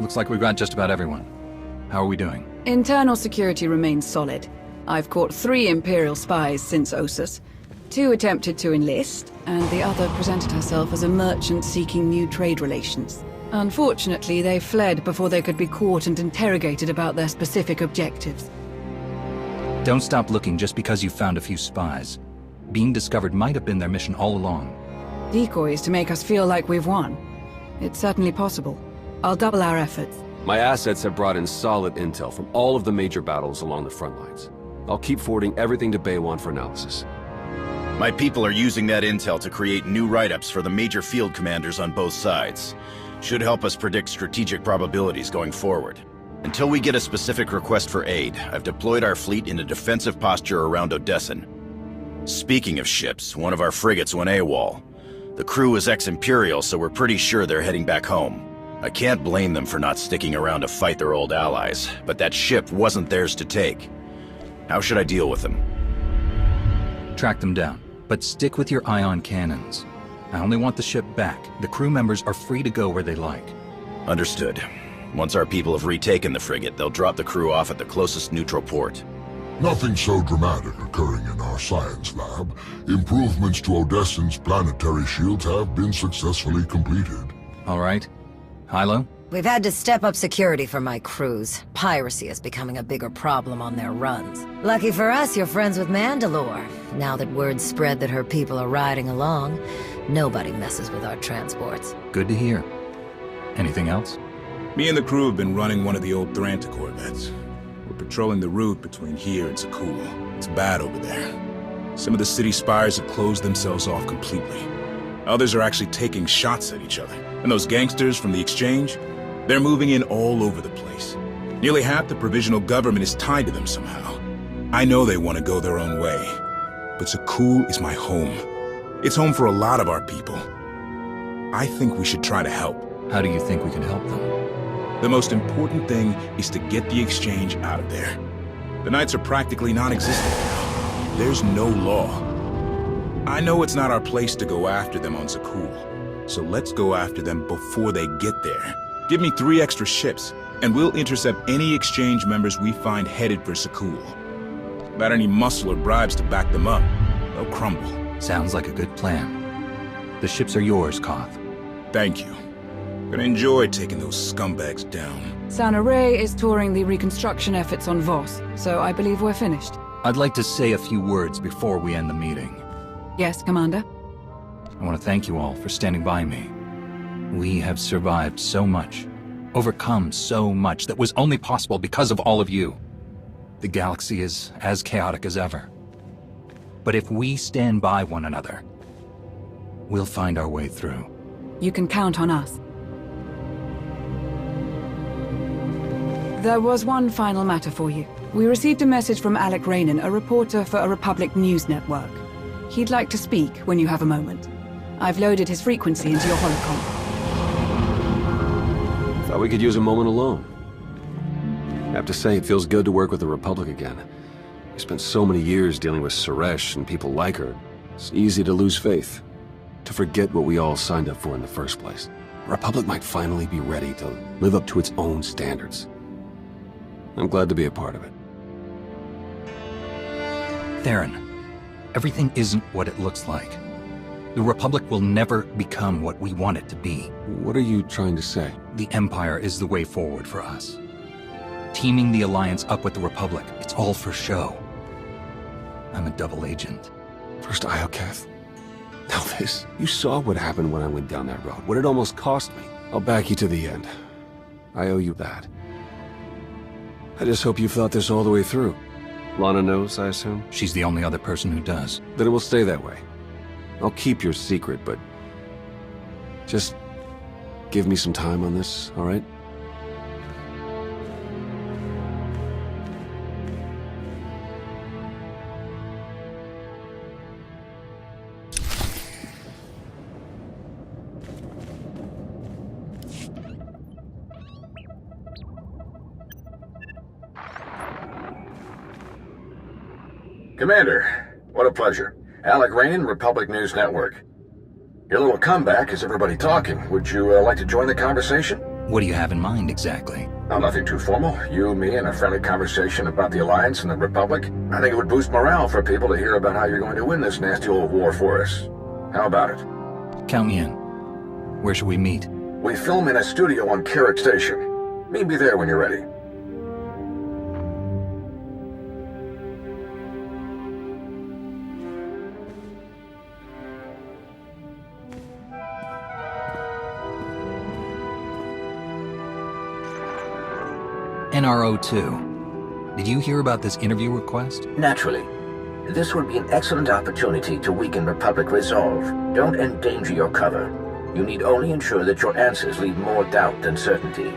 Looks like we've got just about everyone. How are we doing? Internal security remains solid. I've caught 3 Imperial spies since Ossus. 2 attempted to enlist, and the other presented herself as a merchant seeking new trade relations. Unfortunately, they fled before they could be caught and interrogated about their specific objectives. Don't stop looking just because you found a few spies. Being discovered might have been their mission all along. Decoys to make us feel like we've won. It's certainly possible. I'll double our efforts. My assets have brought in solid intel from all of the major battles along the front lines. I'll keep forwarding everything to Baywan for analysis. My people are using that intel to create new write-ups for the major field commanders on both sides. Should help us predict strategic probabilities going forward. Until we get a specific request for aid, I've deployed our fleet in a defensive posture around Odessen. Speaking of ships, one of our frigates went AWOL. The crew is ex-Imperial, so we're pretty sure they're heading back home. I can't blame them for not sticking around to fight their old allies, but that ship wasn't theirs to take. How should I deal with them? Track them down, but stick with your ion cannons. I only want the ship back. The crew members are free to go where they like. Understood. Once our people have retaken the frigate, they'll drop the crew off at the closest neutral port. Nothing so dramatic occurring in our science lab. Improvements to Odessen's planetary shields have been successfully completed. All right. Hilo? We've had to step up security for my crews. Piracy is becoming a bigger problem on their runs. Lucky for us, you're friends with Mandalore. Now that word's spread that her people are riding along, nobody messes with our transports. Good to hear. Anything else? Me and the crew have been running one of the old Thranta corvettes. We're patrolling the route between here and Zakul. It's bad over there. Some of the city spires have closed themselves off completely. Others are actually taking shots at each other. And those gangsters from the exchange, they're moving in all over the place. Nearly half the provisional government is tied to them somehow. I know they want to go their own way, but Zakul is my home. It's home for a lot of our people. I think we should try to help. How do you think we can help them? The most important thing is to get the exchange out of there. The Knights are practically non-existent now. There's no law. I know it's not our place to go after them on Zakul, so let's go after them before they get there. Give me 3 extra ships, and we'll intercept any exchange members we find headed for Zakul. Without any muscle or bribes to back them up, they'll crumble. Sounds like a good plan. The ships are yours, Koth. Thank you. Gonna enjoy taking those scumbags down. Sana Ray is touring the reconstruction efforts on Voss, so I believe we're finished. I'd like to say a few words before we end the meeting. Yes, Commander? I want to thank you all for standing by me. We have survived so much, overcome so much that was only possible because of all of you. The galaxy is as chaotic as ever. But if we stand by one another, we'll find our way through. You can count on us. There was one final matter for you. We received a message from Alec Raynon, a reporter for a Republic news network. He'd like to speak when you have a moment. I've loaded his frequency into your holocom. Thought we could use a moment alone. I have to say, it feels good to work with the Republic again. We spent so many years dealing with Suresh and people like her. It's easy to lose faith, to forget what we all signed up for in the first place. The Republic might finally be ready to live up to its own standards. I'm glad to be a part of it. Theron, everything isn't what it looks like. The Republic will never become what we want it to be. What are you trying to say? The Empire is the way forward for us. Teaming the Alliance up with the Republic, it's all for show. I'm a double agent. First Iokath, now this. You saw what happened when I went down that road, what it almost cost me. I'll back you to the end. I owe you that. I just hope you've thought this all the way through. Lana knows, I assume? She's the only other person who does. Then it will stay that way. I'll keep your secret, but just give me some time on this, all right? Commander, what a pleasure. Alec Raynon, Republic News Network. Your little comeback has everybody talking. Would you like to join the conversation? What do you have in mind, exactly? Oh, nothing too formal. You, me, and a friendly conversation about the Alliance and the Republic. I think it would boost morale for people to hear about how you're going to win this nasty old war for us. How about it? Count me in. Where should we meet? We film in a studio on Carrick Station. Meet me there when you're ready. NRO2. Did you hear about this interview request? Naturally. This would be an excellent opportunity to weaken Republic resolve. Don't endanger your cover. You need only ensure that your answers leave more doubt than certainty.